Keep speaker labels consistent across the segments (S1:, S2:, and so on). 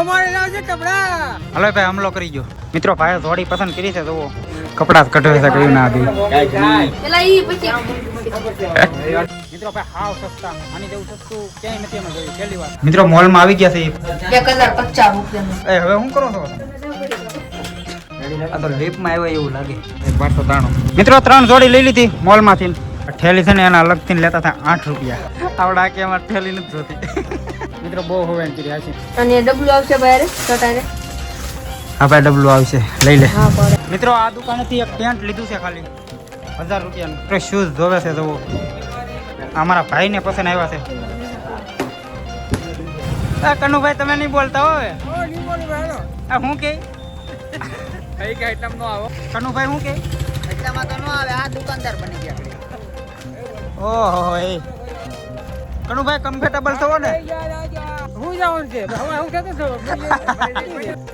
S1: અમારે લાવ છે કપડા.
S2: હલો ભાઈ હમલો કરી ગયો. મિત્રો ભાઈ જોડી પસંદ કરી છે તો કપડા કઢવે છે કયું ના હતી.
S3: પેલા ઈ પછી
S2: મિત્રો ભાઈ હાવ સસ્તા આની જેવું સસ્તું ક્યાંય નથી અમે જોયું પહેલી વાર. મિત્રો મોલ માં આવી ગયા છે
S3: 1050 રૂપિયાનું.
S2: એ હવે શું કરો છો? આ તો લીપ માં આવ્યો એવું લાગે. 1293. મિત્રો 3 જોડી લઈ લીધી મોલ માંથી. ઠેલી છે ને એના અલગ થી લેતા હતા 8 રૂપિયા. આવડા કે અમાર ઠેલી નથી જોતી. મિત્રો બહુ હોવેન કરી આ છે.
S3: અને ડબલું આવશે બહાર સટારે.
S2: હા ભાઈ ડબલું આવશે લઈ લે.
S3: હા પડે.
S2: મિત્રો આ દુકાનેથી એક પેન્ટ લીધું છે ખાલી 1000 રૂપિયાનું. મિત્રો શૂઝ જોવે છે જુઓ. અમારા ભાઈને પસંદ આવ્યા છે. આ કનુભાઈ તમે નહીં બોલતા હોય.
S1: ઓ ની બોલી ભાઈનો.
S2: આ હું કે
S1: કઈ કે આઈટમ નો આવો.
S2: કનુભાઈ હું કે
S1: એટલામાં તો નો આવે. આ દુકાનદાર બની ગયા.
S2: ઓહો એ કનુભાઈ કમ્ફર્ટેબલ થવો ને.
S1: હું જવાનું છે હવે હું કહેતો છો.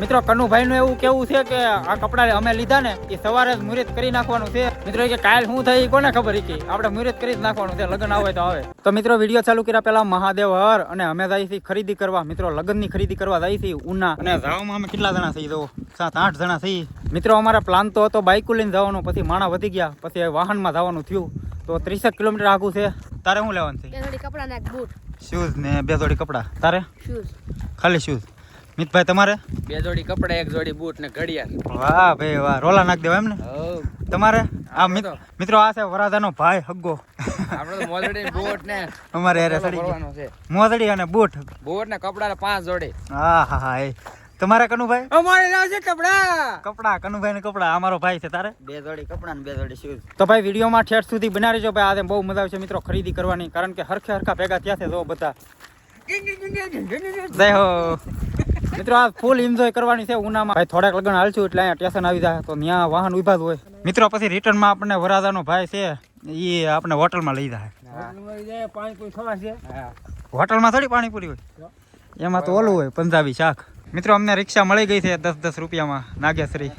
S2: મિત્રો કનુભાઈ નું એવું કેવું છે કે આ કપડા અમે લીધા ને એ સવારે જ મુહૂર્ત કરી નાખવાનું છે. મિત્રો કે કાલ શું થઈ કોને ખબર કે આપણે મુહૂર્ત કરી જ નાખવાનું છે. લગ્ન આવે તો આવે. તો મિત્રો વિડીયો ચાલુ કર્યા પેલા મહાદેવ હર અને અમે જાય છે ખરીદી કરવા. મિત્રો લગ્ન ની ખરીદી કરવા જાય છે ઉના. અને જાવામાં અમે કેટલા જણા થઈ જવો 7-8 જણા થઈ. મિત્રો અમારા પ્લાન તો હતો બાઇક લઈને જવાનો, પછી માણા વધી ગયા, પછી વાહનમાં જવાનું થયું. તો 30 કિલોમીટર આગું છે. તારે શું લેવાનું છે?
S3: બે જોડી કપડા ને એક બૂટ.
S2: શૂઝ ને 2 જોડી કપડા. તારે
S3: શૂઝ.
S2: ખાલી શૂઝ. મિતભાઈ તમારે?
S1: 2 જોડી કપડા, 1 જોડી બૂટ ને ઘડિયાળ.
S2: વાહ ભાઈ વાહ, રોલા નાખ દેવા એમ ને. તમારે આ મિત્રો આ છે વરાજાનો ભાઈ હગ્ગો.
S1: આપણે તો મોજડી બૂટ ને
S2: અમારે યારે સડી
S1: કરવાનો છે.
S2: મોજડી અને બૂટ.
S1: બૂટ ને કપડા ને 5 જોડી.
S2: હા હા હા. એ તમારે કનુભાઈ?
S1: અમારે લાવ છે કપડા.
S2: કપડા કનુભાઈ ને કપડા. અમારો ભાઈ છે. તારે?
S1: 2 જોડી કપડા ને 2 જોડી શૂઝ.
S2: તો ભાઈ વિડીયોમાં ઠેઠ સુધી બનાવી રહેજો ભાઈ. આજે બહુ મજા આવશે મિત્રો ખરીદી કરવાની, કારણ કે હરખે હરખા ભેગા થયા છે જો બધા. જય હો. મિત્રો આ ફૂલ એન્જોય કરવાની છે ઉનામાં. ભાઈ થોડાક લગન હાલશું એટલે અહીંયા સ્ટેશન આવી જાય તો ત્યાં વાહન ઉભા જ હોય. મિત્રો પછી રિટર્નમાં આપણને વરાજાનો ભાઈ છે એ આપણે હોટલમાં લઈ જાય.
S1: પાણીપુરી ખવા છે.
S2: હોટલમાં થોડી પાણીપુરી હોય, એમાં તો ઓલું હોય પંજાબી શાક. મિત્રો અમને રિક્ષા મળી ગઈ છે 10-10 રૂપિયામાં નાગેશ્રી.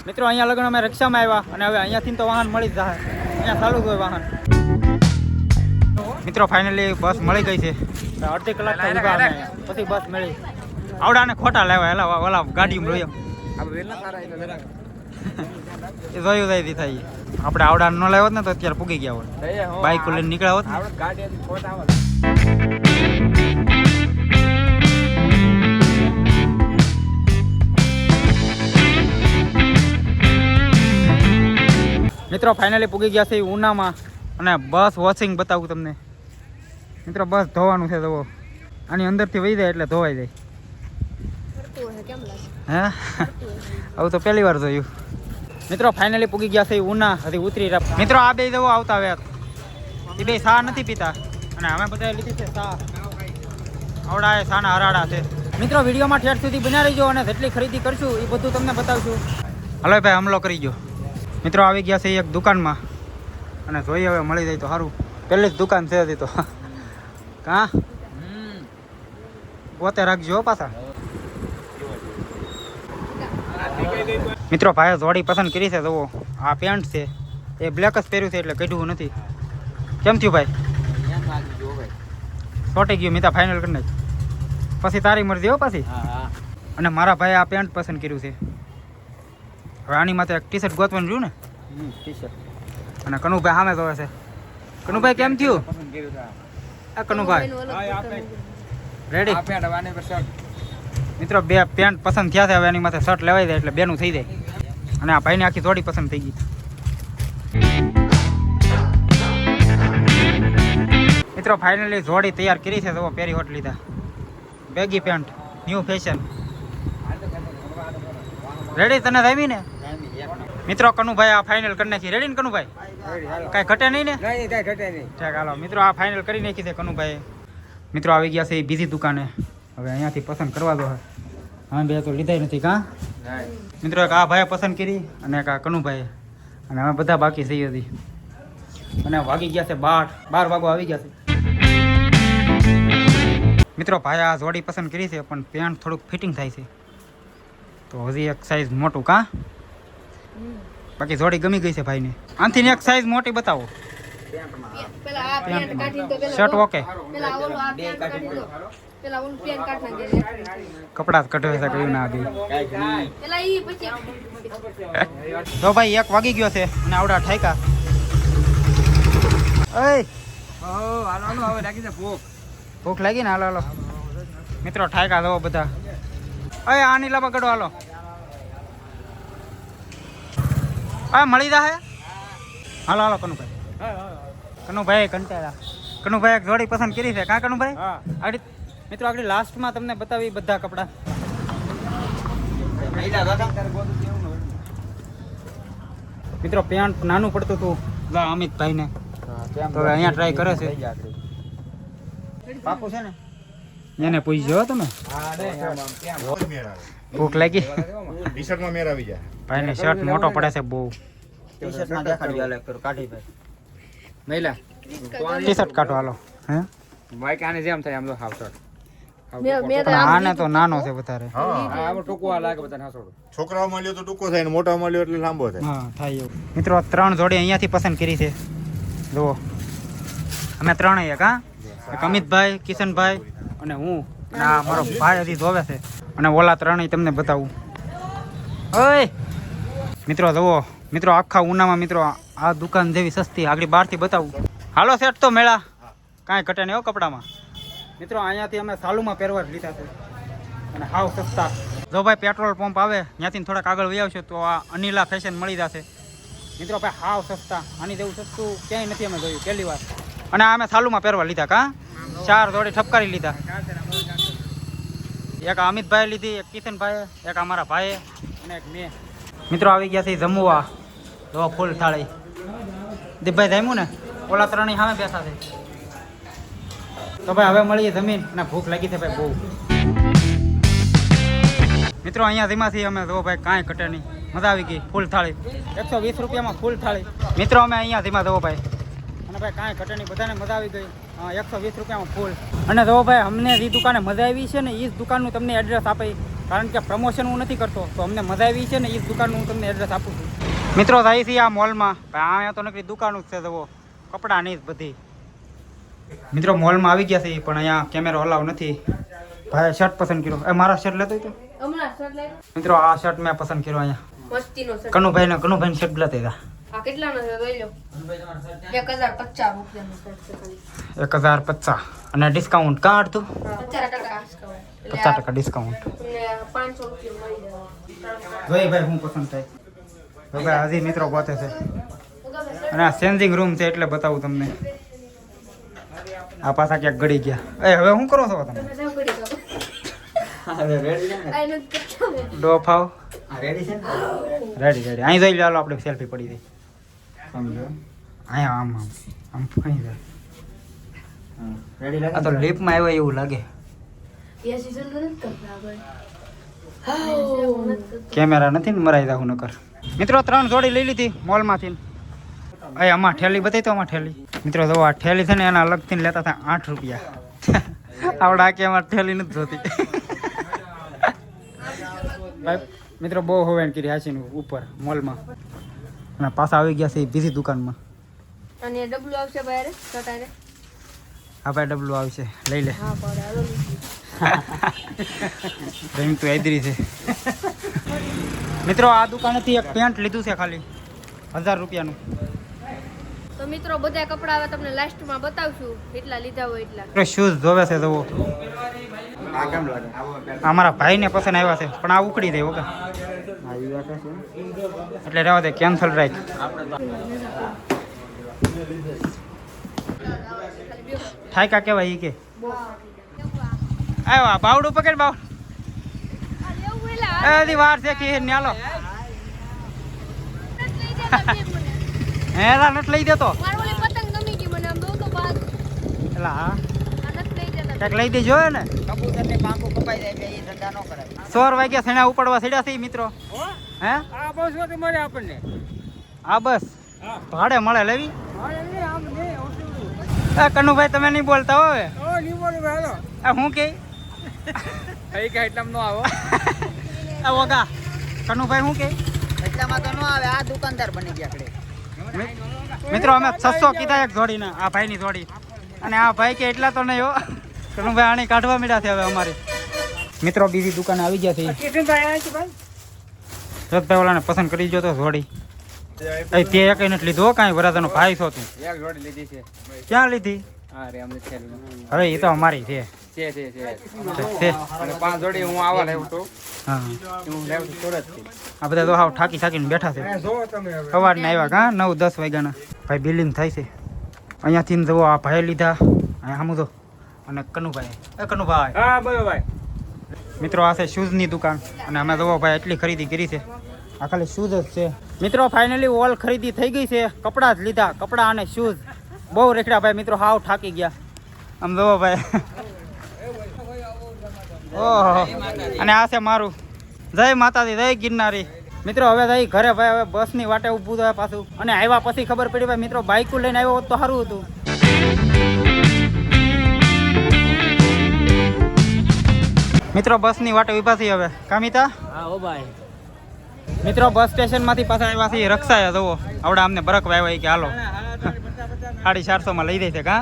S2: મિત્રો અહીંયા લગન અમે રિક્ષામાં આવ્યા અને હવે અહીંયાથી તો વાહન મળી જ જાય. અહીંયા ચાલુ જ હોય વાહન. મિત્રો ફાઇનલી બસ મળી ગઈ છે. અડધી કલાક તો ઊભા અમે અહીંયા. પછી બસ મળી. આવડાને ખોટા લેવા એલા ઓલા ગાડીમાં જોયો. એ જોયું જાય થાય. આપણે આવડા ન લાવ્યો ને તો અત્યારે પૂગી ગયા હોત. બાઇક લઈને નીકળ્યા હોત ને. મિત્રો ફાઇનલી પૂગી ગયા છે ઉનામાં અને બસ વોશિંગ બતાવું તમને. મિત્રો બસ ધોવાનું છે જુઓ. આની અંદરથી વહી જાય એટલે ધોવાઈ જાય. હે આવું તો પહેલી વાર જોયું. મિત્રો ફાઇનલી પૂગી ગયા છે ઉના. હજી ઉતરી રહ્યા. મિત્રો આ બે જવો આવતા વ્યાત એ બે ચા નથી પીતા અને અમે બધા લીધી છે ચા. આવડા એ સાના હરાડા છે. મિત્રો વિડીયોમાં ઠેઠ સુધી બના રહીજો અને જેટલી ખરીદી કરશું એ બધું તમને બતાવશું. હલો ભાઈ હમલો કરી ગયો. મિત્રો આવી ગયા છે એક દુકાનમાં અને જોઈએ હવે મળી જાય તો સારું. પહેલી જ દુકાન છે હજી તો. કાં પોતે રાખજો પાછા. મિત્રો ભાઈએ જોડી પસંદ કરી છે જુઓ. આ પેન્ટ છે એ બ્લેક જ પહેર્યું છે એટલે કઢવું નથી. કેમ થયું ભાઈ? છોટી ગયું. મિતા ફાઇનલ કરી નાખ. પછી તારી મરજી હો પાછી. અને મારા ભાઈએ આ પેન્ટ પસંદ કર્યું છે. હવે આની માથે એક ટી શર્ટ ગોતવાનું રહ્યું ને. અને કનુભાઈ સામે જોવે છે. કનુભાઈ કેમ થયું? આ કનુભાઈ રેડી? મિત્રો 2 પેન્ટ પસંદ થયા છે. હવે એની માથે શર્ટ લેવાઈ જાય એટલે બેનું થઈ જાય. અને આ ભાઈને આખી જોડી પસંદ થઈ ગઈ. મિત્રો ફાઇનલી જોડી તૈયાર કરી છે તો પહેરી હોટ લીધા. Baggy pant new fashion. Ready? તને આવી ને? મિત્રો કનુભાઈ આ ફાઇનલ કરી નાખી. રેડી ને કનુભાઈ? કાંઈ ઘટે નહીં ને? ઠીક હાલો. મિત્રો આ ફાઇનલ કરી નાખી છે કનુભાઈ. મિત્રો આવી ગયા છે એ બીજી દુકાને. હવે અહીંયાથી પસંદ કરવા દો. હા બે તો લીધા નથી કાં? મિત્રો એક આ ભાઈએ પસંદ કરી અને એક આ કનુભાઈ. અને અમે બધા બાકી થઈ હતી. અને વાગી ગયા છે 12 વાગો આવી ગયા છે. મિત્રો ભાઈ આ જોડી પસંદ કરી છે પણ પેન્ટ થોડુંક ફિટિંગ થાય છે તો હજી એક સાઈઝ મોટું. કાં બાકી જોડી ગમી ગઈ છે ભાઈને. આનથી એક સાઈઝ મોટી બતાવો.
S3: પેલા આ પેન્ટ કાઢી તો પેલા
S2: શર્ટ ઓકે
S3: પેલા ઓલું આ પેન્ટ કાઢી દો પેલા ઓલું પેન્ટ કાઢ નાખે
S2: કપડા કઢવે છે કયું ના આવી
S3: પેલા ઈ પછી
S2: તો ભાઈ 1 વાગી ગયો છે અને આવડા ઠાઈકા ઓય
S1: હાલો હવે લાગી છે
S2: ભૂખ લાગી ને હાલો હાલો મિત્રો ઠાઈકા દો બધા અય આની લાબા કડો હાલો આ મળી જાહે હાલો હાલો કનુભાઈ કનુભાઈ એક જોડી પસંદ કરી છે કા કનુભાઈ આગળ મિત્રો આગળ લાસ્ટમાં તમને બતાવી બધા કપડા મિત્રો પેન્ટ નાનું પડતું હતું અમિતભાઈ ને તો અહીંયા ટ્રાય કરે છે પાકું છે ને એને પૂછજો તમે ભૂખ લાગી
S4: ટી-શર્ટમાં મેર આવી જાય
S2: ભાઈ ને શર્ટ મોટો પડે છે બહુ
S1: ટી-શર્ટ માં દેખાડી આલે કર કાઢી ભાઈ મહિલા
S2: ટી શર્ટ કાઢો હાલો હે
S1: બાઈક આને જેમ થાય આમ તો હાફ શર્ટ
S3: મે
S2: પણ આને તો નાનો છે વધારે
S1: આમ ટૂંકવા લાગે બધા હાસોડો
S4: છોકરાઓમાં લ્યો તો ટૂંકો થાય ને મોટામાં લ્યો એટલે લાંબો થાય
S2: હા થાય એવું મિત્રો 3 જોડી અહીંયાથી પસંદ કરી છે જુઓ અમે 3 એક હા એક અમિતભાઈ કિશનભાઈ અને હું અને આ મારો ભાઈ હજી જોવે છે અને ઓલા 3 તમને બતાવું ઓય મિત્રો જુઓ મિત્રો આખા ઉનામાં મિત્રો આ દુકાન જેવી સસ્તી આગળ બહારથી બતાવું હાલો સેટ તો મેળા કાંઈ ઘટે નહીં હો કપડામાં મિત્રો અહીંયાથી અમે સાલુમાં પહેરવા જ લીધા છે અને હાવ સસ્તા જો ભાઈ પેટ્રોલ પંપ આવે ત્યાંથી થોડાક આગળ વહી આવશે તો આ અનિલા ફેશન મળી જશે મિત્રો ભાઈ હાવ સસ્તા આની જેવું સસ્તું ક્યાંય નથી અમે જોયું પહેલી વાર અને આ અમે સાલુમાં પહેરવા લીધા કા 4 જોડી ઠપકારી લીધા એક અમિતભાઈ લીધી એક કિશનભાઈ એક અમારા ભાઈ અને એક મેં મિત્રો આવી ગયા છે જમવા જો ફૂલ થાળી દીપભાઈ જમ્યું ને ઓલા 3 સામે બેઠા છે તો ભાઈ હવે મળીએ જમીન અને ભૂખ લાગી છે ભાઈ બહુ મિત્રો અહીંયા ધીમાથી અમે જો ભાઈ કાંઈ ઘટે નહીં મજા આવી ગઈ ફૂલ થાળી 120 રૂપિયામાં ફૂલ થાળી મિત્રો અમે અહીંયા ધીમા જો ભાઈ અને ભાઈ કાંઈ ઘટે નહીં બધાને મજા આવી ગઈ 120 રૂપિયામાં ફૂલ અને જો ભાઈ અમને જે દુકાને મજા આવી છે ને એ જ દુકાનનું તમને એડ્રેસ આપી કારણ કે પ્રમોશન હું નથી કરતો તો અમને મજા આવી છે ને એ જ દુકાનનું હું તમને એડ્રેસ આપું છું મિત્રો થાય છે આ મોલમાં અહીંયા તો નકરી દુકાન જ છે જુઓ કપડાની જ બધી મિત્રો મોલમાં આવી ગયા છે પણ અહીંયા કેમેરો અલાવ નથી ભાઈ શર્ટ પસંદ કર્યો એ મારા શર્ટ લેતો હતો
S3: હમણાં શર્ટ લઈ
S2: મિત્રો આ શર્ટ મેં પસંદ કર્યો અહીંયા
S3: મસ્તીનો શર્ટ
S2: કનુભાઈ શર્ટ લેતા હતા
S3: આ કેટલાનો છે લઈ લો 1050 રૂપિયાનો શર્ટ છે ખાલી
S2: 1050 અને ડિસ્કાઉન્ટ કાર્ડ તું
S3: 50% ડિસ્કાઉન્ટ
S2: 50% ડિસ્કાઉન્ટ
S3: તમને 500 રૂપિયા મળી જાય
S2: જોઈએ ભાઈ હું પસંદ થાય ભાઈ હજી મિત્રો ગોતે છે અને આ ચેન્જિંગ રૂમ છે એટલે બતાવું તમને આ પાછા ક્યાંક ગળી ગયા એ હવે શું કરો છો તમે ડોફાવ રેડી અહીં જોઈ લો આપણે સેલ્ફી પડી ગઈ સમજો અહીંયા આમ આમ આમ ફણી જાય આ તો લીપમાં આવ્યો એવું લાગે કેમેરા નથી ને મરાઈ જાવ નકર મિત્રો 3 જોડી લઈ લીધી મોલમાંથી અહીં આમાં ઠેલી બતાવી તો આમાં ઠેલી મિત્રો જો આ ઠેલી છે ને એના અલગથી લેતા હતા 8 રૂપિયા આવડા કે અમારે ઠેલી નથી જોતી ભાઈ મિત્રો બહુ હોવેન કરી હાસીનું ઉપર મોલમાં અને પાછા આવી ગયા છે બીજી દુકાનમાં
S3: અને ડબલું આવશે બહાર સટારે
S2: હા ભાઈ ડબલું આવશે લઈ લે
S3: હા પડે હાલો
S2: ડ્રિંક તો આદરી છે મિત્રો આ દુકાનેથી એક પેન્ટ લીધું છે ખાલી 1000 રૂપિયાનું
S3: તો મિત્રો બધા કપડા હવે તમને લાસ્ટમાં બતાવશું કેટલા લીધા હોય એટલા
S2: શૂઝ જોવે છે જુઓ અમારા ભાઈને પસંદ આવ્યા છે પણ આ ઉકળી દે ઓકે એટલે રહેવા દે કેન્સલ રાખ ઠાયકા કેવાય ઈ કે આવ્યા બાવડું પકડ બાવ એની વાર છે કે ન્યાલો હેલા નટ લઈ દેતો
S3: મારી પતંગ ગમી ગઈ મને આમ દો તો બાદ
S2: એલા હા
S3: આ નટ લઈ જતા
S2: કંઈક લઈ દેજો ને
S1: કબૂતરને પાંખો કપાઈ જાય એટલે એ ધંધા ન કરાય
S2: 4 વાગ્યા સણા ઉપડવા સડ્યા છે મિત્રો હે
S1: આ બસ હોતે મળે આપણને
S2: આ બસ
S1: હા
S2: ભાડે મળે લેવી
S1: ને આમ ને
S2: આ કનુભાઈ તમે નહીં બોલતા હો હવે
S1: ઓ લીમોડી ભાલો
S2: આ હું કે
S1: અહીં કે એટલામાં નો આવો
S2: આ વગા કનુભાઈ હું કે
S1: એટલામાં તો નો આવે આ દુકાનદાર બની ગયા આપણે
S2: મિત્રો અમે 600 કીધા એક જોડીને, આ ભાઈની જોડી, અને આ ભાઈ કે એટલા તો નહીં હો. કનુભાઈ આણી કાઢવા મળ્યા છે હવે અમારી. મિત્રો બીજી દુકાને આવી ગયા છે. રથભાઈ વાળાને પસંદ કરી જો તો જોડી તે એક નથી લીધો કાંઈ. વરાજાનો ભાઈ છો તું?
S1: એક જોડી લીધી છે.
S2: ક્યાં લીધી?
S1: હા રે અમને થેલીમાં.
S2: હવે એ તો અમારી છે.
S1: છે
S2: છે.
S1: અને 5 જોડી હું આવા લાવ્યો તો.
S2: હા
S1: હું લાવ્યો તો સુરતથી.
S2: આ બધા તો હાવ ઠાકી ઠાકીને બેઠા છે. સવારના આવ્યા કા 9-10 વાગ્યાના. ભાઈ બિલિંગ થાય છે અહીંયાથી. જુઓ આ ભાઈ લીધા અહીંયા સામું તો, અને કનુભાઈ. કનુભાઈ
S1: હા બોલો ભાઈ.
S2: મિત્રો આ છે શૂઝની દુકાન, અને અમે જુઓ ભાઈ એટલી ખરીદી કરી છે. આ ખાલી શૂઝ જ છે. મિત્રો ફાઇનલી ઓલ ખરીદી થઈ ગઈ છે. કપડાં જ લીધા, કપડાં અને શૂઝ. બહુ રેખડા ભાઈ. મિત્રો હાવ ઠાકી ગયા. આમ જુઓ ભાઈ. ઓહો. અને આ છે મારું. જય માતાજી, જય ગિરનારી. મિત્રો હવે જઈ ઘરે ભાઈ. હવે બસની વાટે ઊભું થયા પાછું. અને આવ્યા પછી ખબર પડી ભાઈ મિત્રો બાઇક લઈને આવ્યો હોત તો સારું હતું. મિત્રો બસની વાટે ઊભા છીએ હવે. કામિતા?
S1: હા ઓ ભાઈ.
S2: મિત્રો બસ સ્ટેશન માંથી પાછા આવ્યા છીએ રક્ષાએ. જુઓ આવડા અમને બરકવા આવ્યા કે હાલો 450 માં લઈ દે છે. કા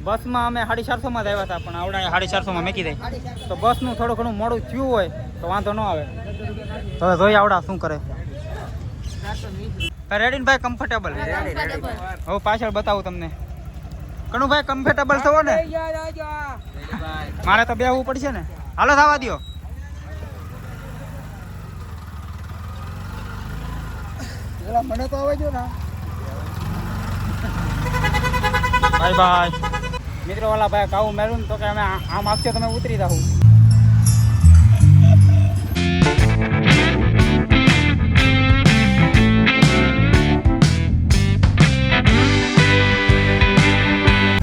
S2: બસમાં અમે 450 માં જ આવ્યા હતા, પણ આવડા 450 માં મેકી દે. તો બસનું થોડું ઘણું મોડું થયું હોય તો વાંધો ન આવે. તો હવે જોઈએ આવડા શું કરે. રેડીન ભાઈ કમ્ફર્ટેબલ? હવે પાછળ બતાવું તમને. કનુભાઈ કમ્ફર્ટેબલ થવો ને? મારે તો બેહવું પડશે ને. હાલો થવા દો. મને તો આવે જો ને. Bye bye. મિત્રો વાલા ભાઈ કાવું મેળવું તો કે અમે આમ આપશે તમે ઉતરી જાવ.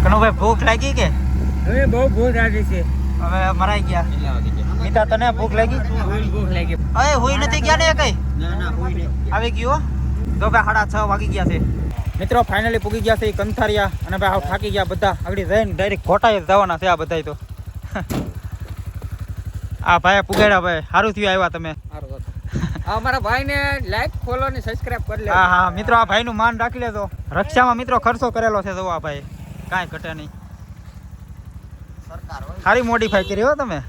S2: કનુભાઈ ભૂખ લાગી કે?
S1: હવે બહુ ભૂખ લાગી છે.
S2: હવે મરાઈ ગયા. મીતા તને ભૂખ લાગી?
S1: ભૂખ લાગી.
S2: અરે હોય નથી ગયા ને કઈ?
S1: ના ના હોય નહીં.
S2: આવી ગયો તો ભાઈ 6:30 વાગી ગયા છે. મિત્રો ફાઇનલી પૂગી ગયા છે કંથારિયા, અને ભાઈ હાવ થાકી ગયા બધા. આગળ જઈને ડાયરેક્ટ ખોટાએ જવાના છે આ બધા. તો આ ભાઈ પુગાડ્યા ભાઈ. સારું થયું આવ્યા તમે.
S1: અમારા ભાઈને લાઈક ફોલો ને સબસ્ક્રાઇબ કરી લે.
S2: હા હા મિત્રો આ ભાઈનું માન રાખી લેજો. રક્ષામાં મિત્રો ખર્ચો કરેલો છે. જો આ ભાઈ કાંઈ ઘટે નહીં. સારી મોડિફાઈ કરી હો તમે.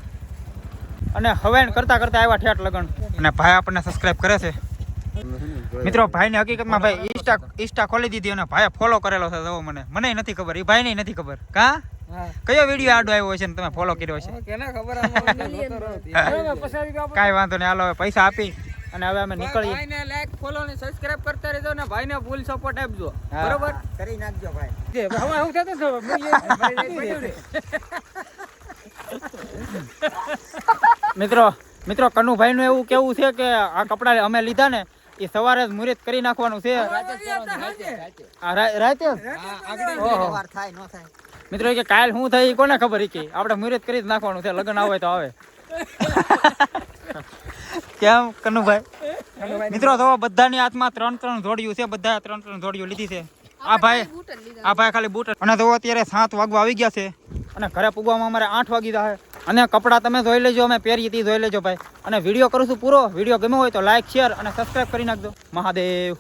S2: અને હવે કરતા કરતા આવ્યા ઠેઠ લગન. અને ભાઈ આપણને સબસ્ક્રાઇબ કરે છે. મિત્રો ભાઈને હકીકતમાં ભાઈ ઇન્સ્ટા ખોલી દીધી અને ભાઈએ ફોલો કરેલો છે. જો મને નથી ખબર, એ ભાઈને નથી ખબર. કા કયો વિડીયો આડો આવ્યો છે ને તમે ફોલો કર્યો છે? કાંઈ વાંધો નહીં. હાલો હવે પૈસા આપી અને હવે અમે નીકળીએ.
S1: ભાઈને લાઈક ફોલો ને સબસ્ક્રાઇબ કરતા રહેજો ને ભાઈને ફૂલ સપોર્ટ આપજો. બરોબર
S2: કરી નાખજો ભાઈ.
S1: હવે હું થતો છો
S2: મિત્રો કનુભાઈ નું એવું કેવું છે કે આ કપડા અમે લીધા ને એ સવારે જ મુહૂર્ત કરી નાખવાનું છે. રાતે મિત્રો કે કાલ શું થાય કોને ખબર? કે આપણે મુહૂર્ત કરી જ નાખવાનું છે. લગ્ન આવે તો આવે. કેમ કનુભાઈ? મિત્રો તો બધાની હાથમાં 3 જોડિયું છે. બધા 3 જોડિયું લીધી છે. આ ભાઈ ખાલી બૂટ. અને તો અત્યારે 7 વાગવા આવી ગયા છે, અને ઘરે પૂગવામાં અમારે 8 વાગી જાય. અને કપડાં તમે જોઈ લેજો, અમે પહેરીએ તે જોઈ લેજો ભાઈ. અને વિડીયો કરું છું પૂરો. વિડીયો ગમ્યો હોય તો લાઈક, શેર અને સબસ્ક્રાઇબ કરી નાખજો. મહાદેવ.